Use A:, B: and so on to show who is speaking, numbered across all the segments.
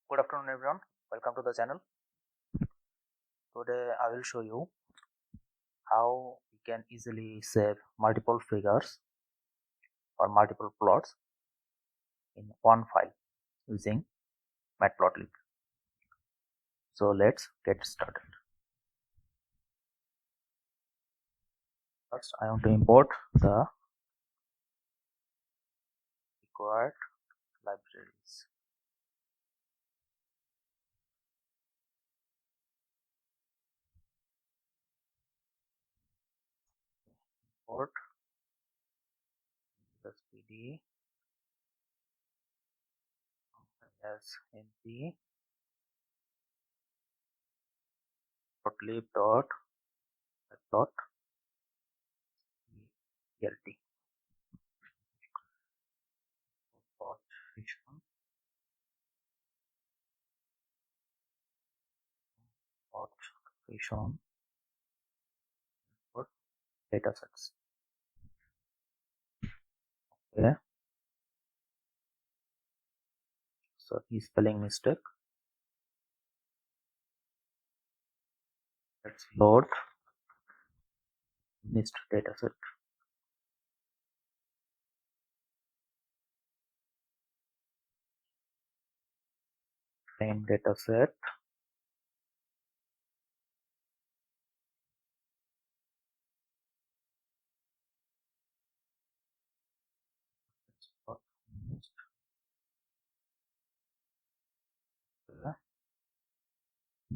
A: Good afternoon everyone, welcome to the channel. Today I will show you how we can easily save multiple figures or multiple plots in one file using Matplotlib. So let's get started. First I want to import the required libraries. Import SPD as np matplotlib.lt shown for datasets. Okay, so spelling mistake. Let's load MNIST dataset. Main dataset.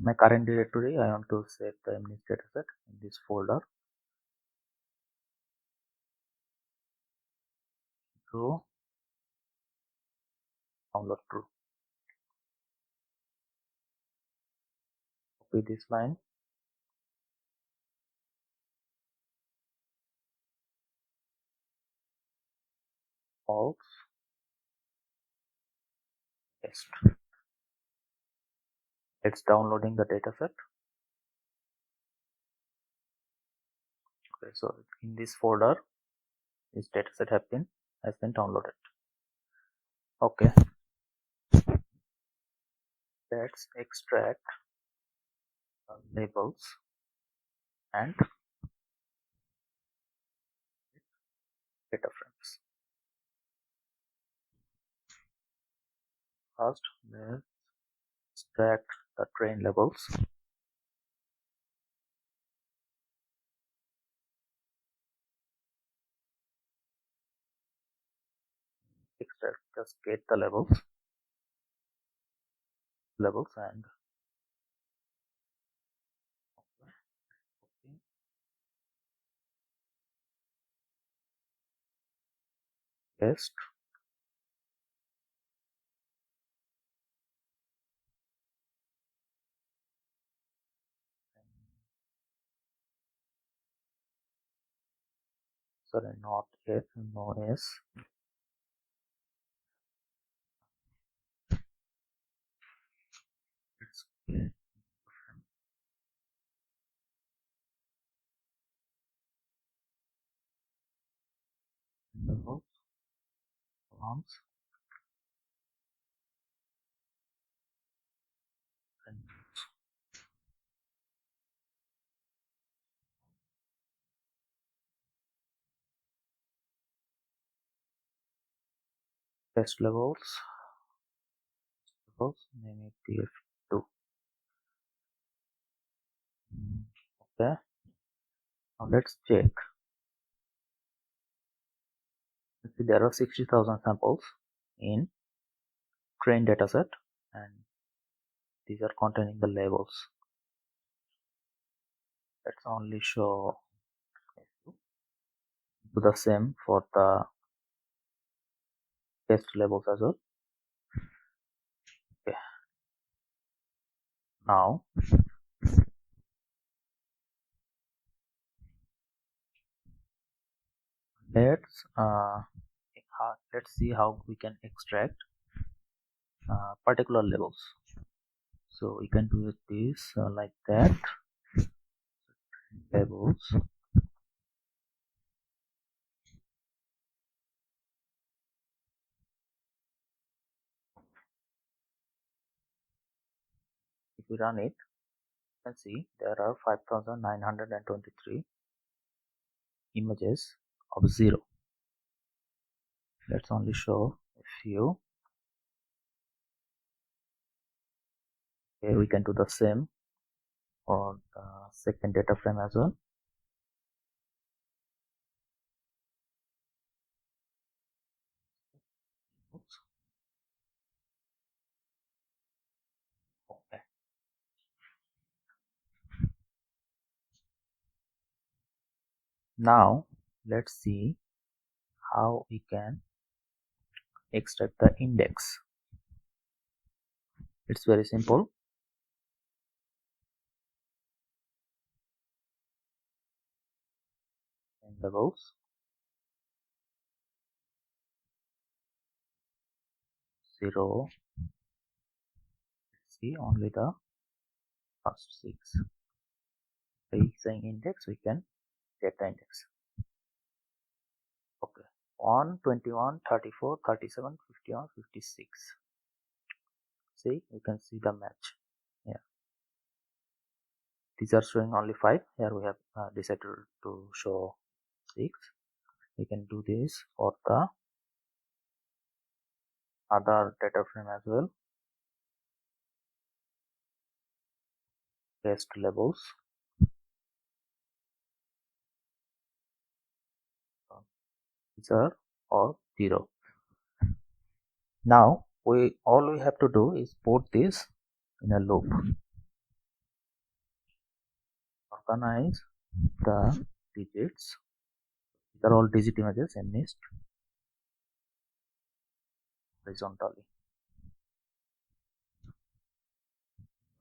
A: My current directory, I want to save the MNIST dataset in this folder. True, download true. Copy this line. False. Paste. It's downloading the dataset. Okay, so in this folder, this dataset has been downloaded. Okay, let's extract labels and data frames. First, let's extract the train labels. Extract, just get the labels and paste. Sorry, not S, no S. Let's get labels, columns, and test labels, name it TF2. Okay, now let's check. See, there are 60,000 samples in train dataset, and these are containing the labels. Let's only show do the same for the test labels as well. Okay, now let's see how we can extract particular labels. So we can do this like that. Labels, we run it, you can see there are 5923 images of 0. Let's only show a few. Okay, we can do the same for the second data frame as well. Oops. Okay. Now let's see how we can extract the index. It's very simple. In levels, 0, see only the first 6. By saying index, we can get the index. Okay, 1, 21, 34, 37, 51, 56. See, you can see the match. Yeah, these are showing only 5. Here we have decided to show 6. We can do this for the other data frame as well. Test labels. These are all 0. Now all we have to do is put this in a loop. Organize the digits. These are all digit images MNIST horizontally.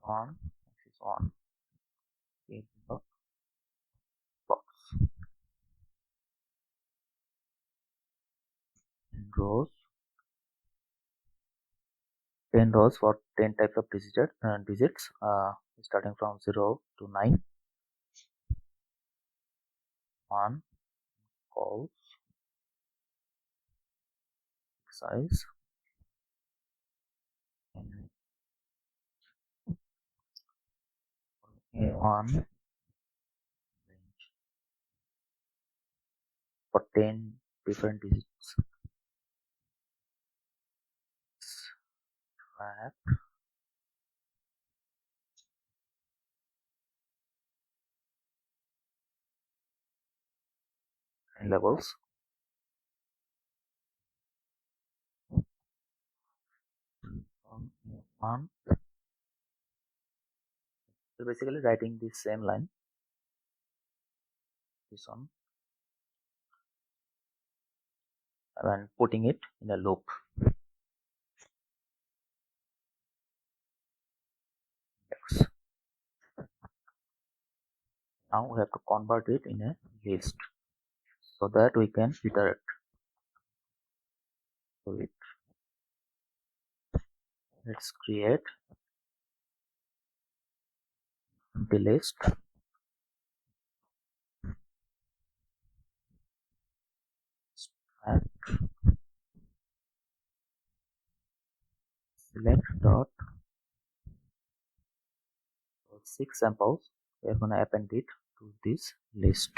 A: 1, this is 1. In the box. In rows, 10 rows for 10 types of digits, starting from 0 to 9. 1 calls size and A1 range for 10 different digits. Fact and levels. One. So basically writing the same line, this one, and putting it in a loop. X. Now we have to convert it in a list so that we can iterate to it. Let's create the list. And select dot 6 samples. We are going to append it to this list.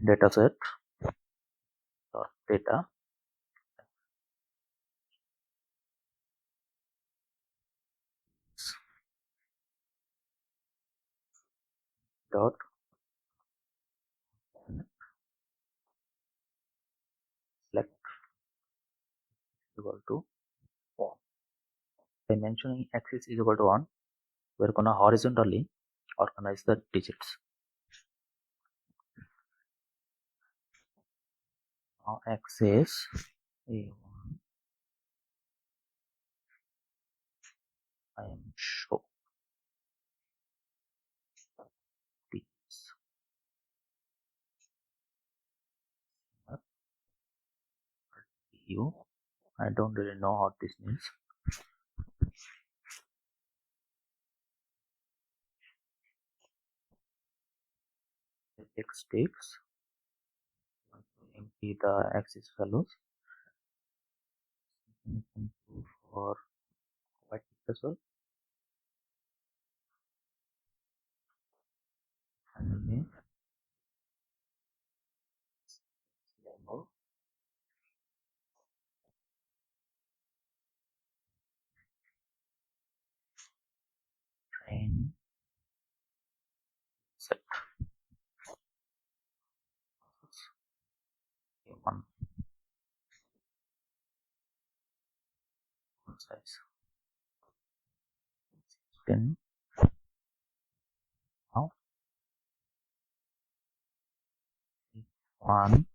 A: Dataset dot data dot select equal to 1. By mentioning axis is equal to 1, we are going to horizontally organize the digits. Now axis A1, I am show these. I don't really know what this means. X takes empty the axis values. You can do for white as well. Finally, label train set one size. Then now one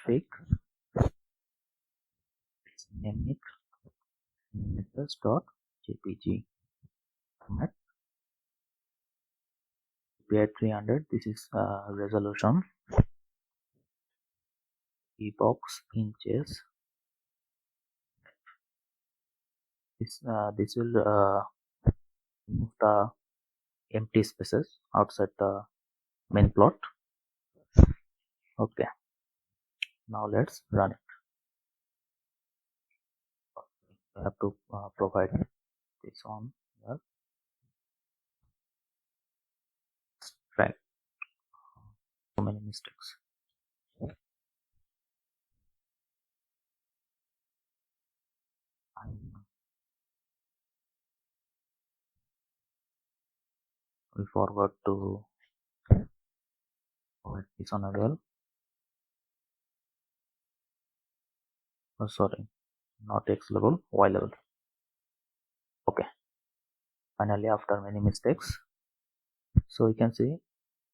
A: fig name it images.jpg format. PI 300. This is resolution. Epochs inches. This will remove the empty spaces outside the main plot. Okay, now let's run it. We have to provide this on here. Right, so many mistakes. We forward to provide this on as well. Oh, sorry, not X level, Y level. Okay, finally after many mistakes, so you can see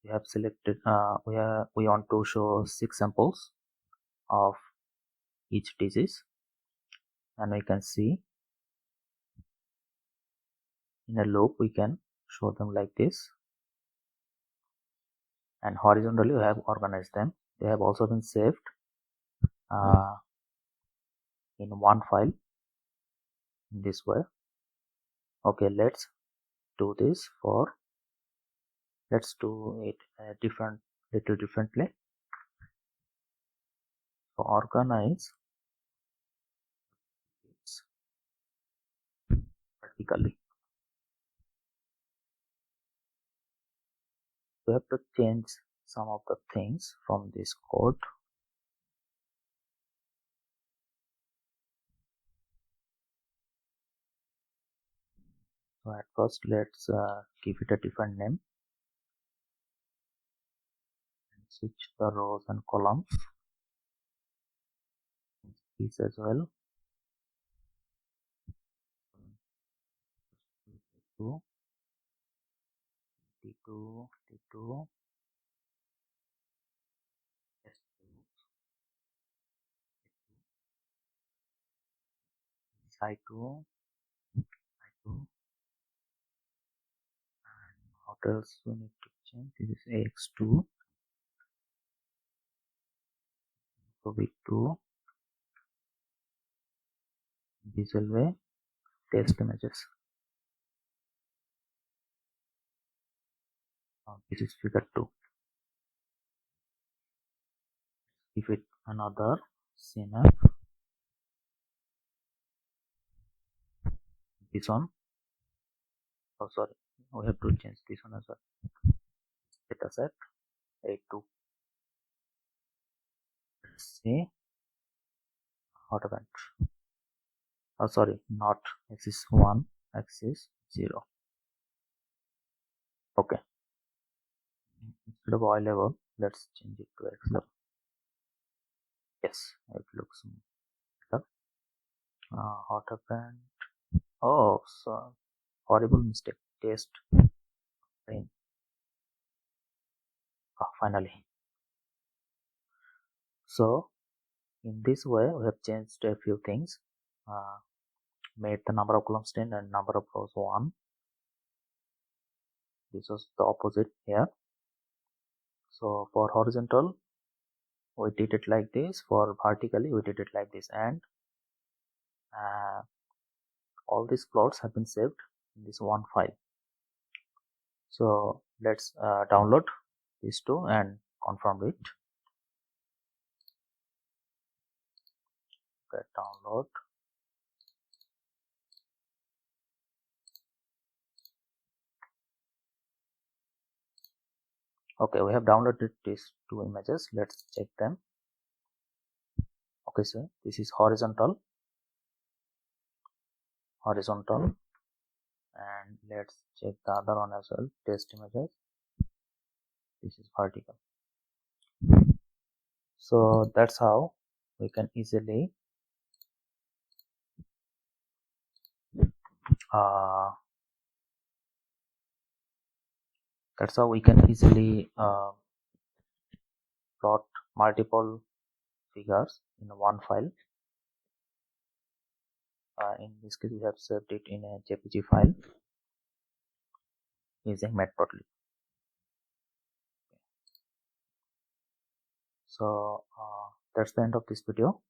A: we have selected we want to show 6 samples of each disease, and we can see in a loop we can show them like this, and horizontally we have organized them. They have also been saved in one file in this way. Okay, let's do this for, let's do it little differently. So organize vertically. We have to change some of the things from this code. So at first let's give it a different name and switch the rows and columns, these as well. T2, T2, I2, I2, and what else we need to change? This is AX2, so V2, visual way, test images. This is figure 2. Give it another CMap. This one, oh sorry, we have to change this one as well. Dataset A2. Let's see what happened. Oh sorry, not axis 1, axis 0. Okay, instead of Y level, let's change it to X level. Yes, it looks better. What happened? Oh, so horrible mistake. Test rain. Finally. So in this way we have changed a few things. Made the number of columns 10 and number of rows 1. This was the opposite here. So for horizontal we did it like this, for vertically we did it like this, and all these plots have been saved in this one file. So let's download these two and confirm it. get download. Okay, we have downloaded these two images. Let's check them. Okay, so this is horizontal, and let's check the other one as well, test images. This is vertical. So that's how we can easily plot multiple figures in one file. In this case, we have saved it in a JPG file using Matplotlib. So that's the end of this video.